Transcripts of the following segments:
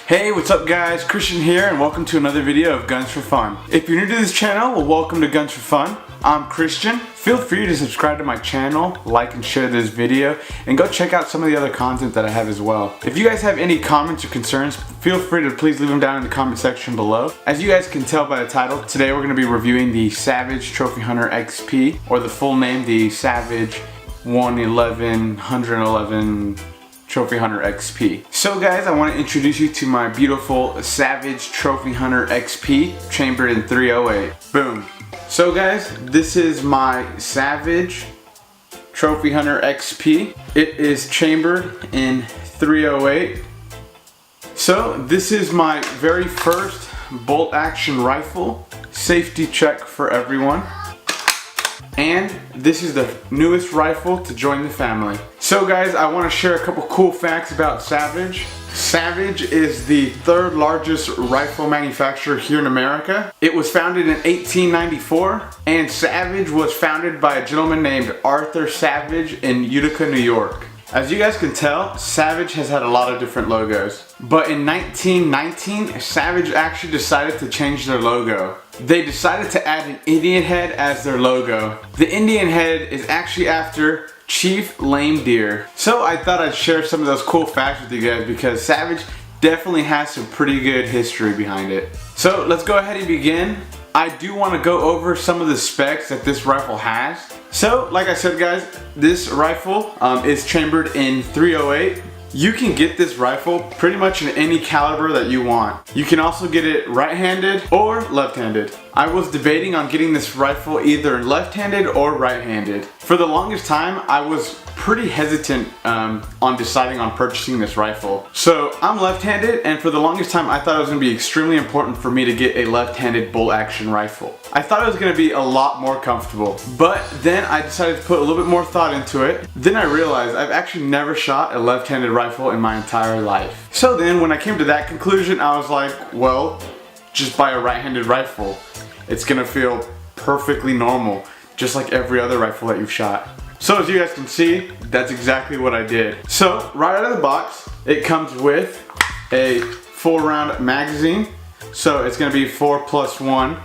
Hey, what's up guys? Christian here and welcome to another video of Guns for Fun. If you're new to this channel, well, welcome to Guns for Fun. I'm Christian. Feel free to subscribe to my channel, like and share this video, and go check out some of the other content that I have as well. If you guys have any comments or concerns, feel free to please leave them down in the comment section below. As you guys can tell by the title, today we're going to be reviewing the Savage Trophy Hunter XP, or the full name, the Savage 111 Trophy Hunter XP. So guys, I want to introduce you to my beautiful Savage Trophy Hunter XP chambered in 308. Boom. So guys, this is my Savage Trophy Hunter XP. It is chambered in 308. So this is my very first bolt action rifle. Safety check for everyone. And this is the newest rifle to join the family. So guys, I want to share a couple cool facts about Savage. Savage is the third largest rifle manufacturer here in America. It was founded in 1894, and Savage was founded by a gentleman named Arthur Savage in Utica, New York. As you guys can tell, Savage has had a lot of different logos. But in 1919, Savage actually decided to change their logo. They decided to add an Indian head as their logo. The Indian head is actually after Chief Lame Deer. So I thought I'd share some of those cool facts with you guys because Savage definitely has some pretty good history behind it. So let's go ahead and begin. I do want to go over some of the specs that this rifle has. So, like I said guys, this rifle is chambered in 308. You can get this rifle pretty much in any caliber that you want. You can also get it right-handed or left-handed. I was debating on getting this rifle either left-handed or right-handed. For the longest time, I was pretty hesitant on deciding on purchasing this rifle. So I'm left-handed, and for the longest time I thought it was going to be extremely important for me to get a left-handed bolt action rifle. I thought it was going to be a lot more comfortable, but then I decided to put a little bit more thought into it. Then I realized I've actually never shot a left-handed rifle in my entire life. So then when I came to that conclusion, I was like, well, just buy a right-handed rifle. It's gonna feel perfectly normal, just like every other rifle that you've shot. So as you guys can see, that's exactly what I did. So right out of the box, it comes with a 4-round magazine. So it's gonna be 4+1.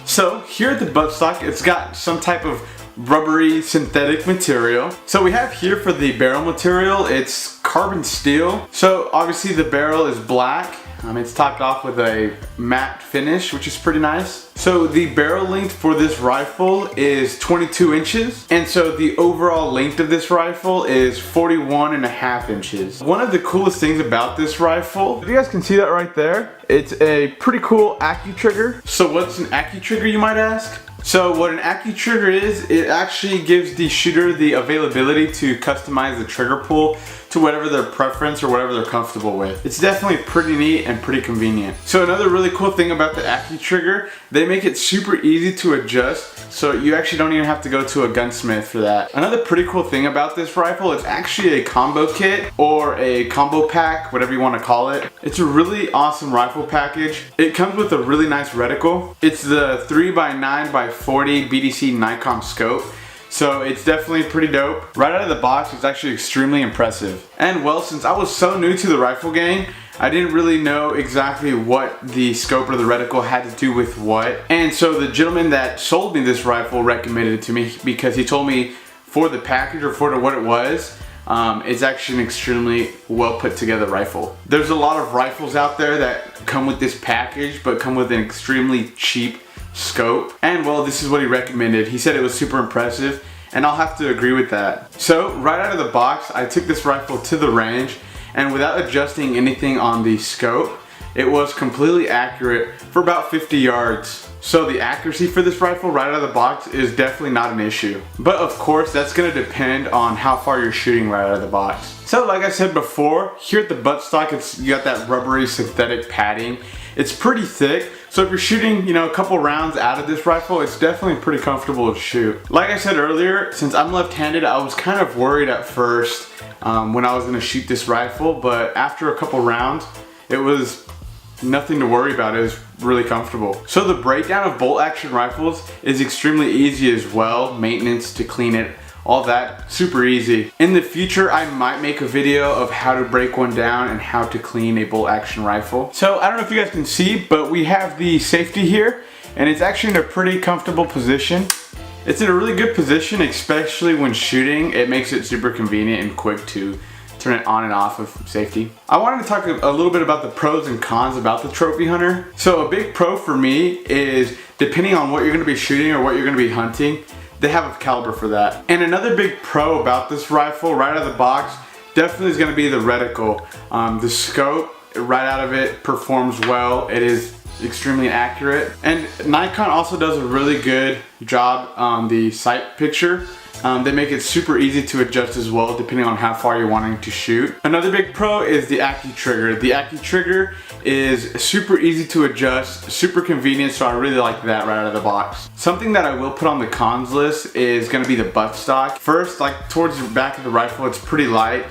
So here at the buttstock, it's got some type of rubbery synthetic material. So we have here for the barrel material, it's carbon steel. So obviously the barrel is black. It's topped off with a matte finish, which is pretty nice. So the barrel length for this rifle is 22 inches. And so the overall length of this rifle is 41.5 inches. One of the coolest things about this rifle, if you guys can see that right there, it's a pretty cool Accu trigger. So what's an Accu trigger, you might ask? So what an Accu trigger is, it actually gives the shooter the availability to customize the trigger pull to whatever their preference or whatever they're comfortable with. It's definitely pretty neat and pretty convenient. So another really cool thing about the Accu trigger, they make it super easy to adjust, so you actually don't even have to go to a gunsmith for that. Another pretty cool thing about this rifle, it's actually a combo kit or a combo pack, whatever you want to call it. It's a really awesome rifle package. It comes with a really nice reticle. It's the 3x9x40 BDC Nikon scope. So it's definitely pretty dope. Right out of the box, it's actually extremely impressive. And well, since I was so new to the rifle game, I didn't really know exactly what the scope or the reticle had to do with what. And so the gentleman that sold me this rifle recommended it to me because he told me for the package or for what it was, it's actually an extremely well put together rifle. There's a lot of rifles out there that come with this package but come with an extremely cheap scope, and well, this is what he recommended. He said it was super impressive, and I'll have to agree with that. So right out of the box, I took this rifle to the range, and without adjusting anything on the scope, it was completely accurate for about 50 yards. So the accuracy for this rifle right out of the box is definitely not an issue. But of course, that's gonna depend on how far you're shooting right out of the box. So like I said before, here at the buttstock, you got that rubbery synthetic padding. It's pretty thick, so if you're shooting, a couple rounds out of this rifle, it's definitely pretty comfortable to shoot. Like I said earlier, since I'm left-handed, I was kind of worried at first when I was gonna shoot this rifle, but after a couple rounds, it was nothing to worry about. It was really comfortable. So the breakdown of bolt action rifles is extremely easy as well. Maintenance to clean it all that, super easy. In the future, I might make a video of how to break one down and how to clean a bolt action rifle. So I don't know if you guys can see, but we have the safety here, and it's actually in a pretty comfortable position. It's in a really good position, especially when shooting. It makes it super convenient and quick to turn it on and off of safety. I wanted to talk a little bit about the pros and cons about the Trophy Hunter. So a big pro for me is, depending on what you're gonna be shooting or what you're gonna be hunting, they have a caliber for that. And another big pro about this rifle right out of the box definitely is gonna be the reticle. The scope right out of it performs well. It is extremely accurate. And Nikon also does a really good job on the sight picture. They make it super easy to adjust as well, depending on how far you're wanting to shoot. Another big pro is the Accu trigger. The Accu trigger is super easy to adjust, super convenient, so I really like that right out of the box. Something that I will put on the cons list is gonna be the buttstock. First, like towards the back of the rifle, it's pretty light.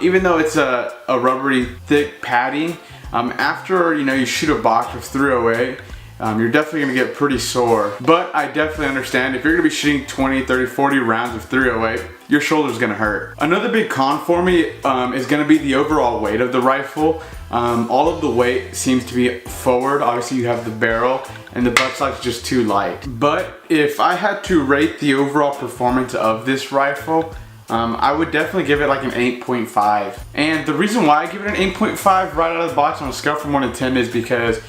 Even though it's a rubbery thick padding, after you shoot a box of 308, you're definitely gonna get pretty sore. But I definitely understand if you're gonna be shooting 20, 30, 40 rounds of 308, your shoulder's gonna hurt. Another big con for me is gonna be the overall weight of the rifle. All of the weight seems to be forward. Obviously you have the barrel, and the buttstock's just too light. But if I had to rate the overall performance of this rifle, I would definitely give it like an 8.5. And the reason why I give it an 8.5 right out of the box on a scale from 1 to 10 is because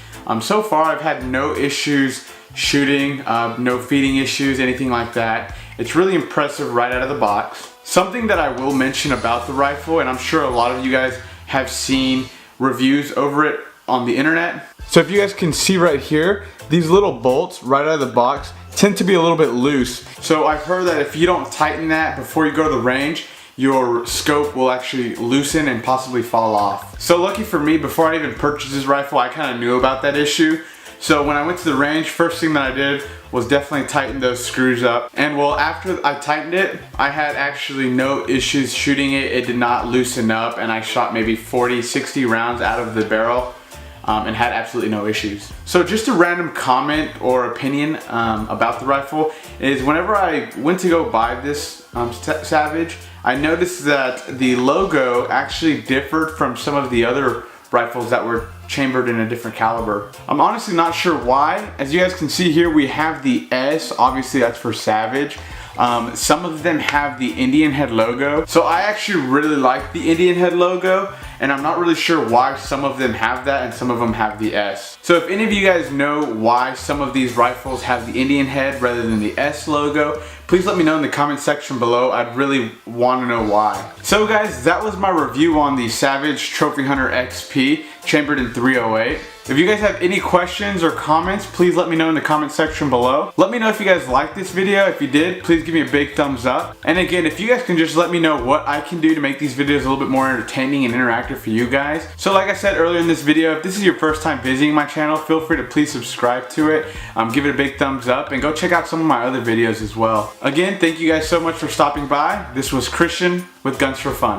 so far I've had no issues shooting, no feeding issues, anything like that. It's really impressive right out of the box. Something that I will mention about the rifle, and I'm sure a lot of you guys have seen reviews over it on the internet. So if you guys can see right here, these little bolts right out of the box tend to be a little bit loose. So I've heard that if you don't tighten that before you go to the range, your scope will actually loosen and possibly fall off. So lucky for me, before I even purchased this rifle, I kind of knew about that issue. So when I went to the range, first thing that I did was definitely tighten those screws up. And well, after I tightened it, I had actually no issues shooting it. It did not loosen up, and I shot maybe 40, 60 rounds out of the barrel. And had absolutely no issues. So just a random comment or opinion about the rifle is, whenever I went to go buy this Savage, I noticed that the logo actually differed from some of the other rifles that were chambered in a different caliber. I'm honestly not sure why. As you guys can see here, we have the S, obviously that's for Savage. Some of them have the Indian head logo. So I actually really like the Indian head logo, and I'm not really sure why some of them have that and some of them have the S. So if any of you guys know why some of these rifles have the Indian head rather than the S logo, please let me know in the comment section below. I'd really want to know why. So guys, that was my review on the Savage Trophy Hunter XP chambered in 308. If you guys have any questions or comments, please let me know in the comment section below. Let me know if you guys liked this video. If you did, please give me a big thumbs up. And again, if you guys can just let me know what I can do to make these videos a little bit more entertaining and interactive for you guys. So like I said earlier in this video, if this is your first time visiting my channel, feel free to please subscribe to it, give it a big thumbs up, and go check out some of my other videos as well. Again, thank you guys so much for stopping by. This was Christian with Guns for Fun.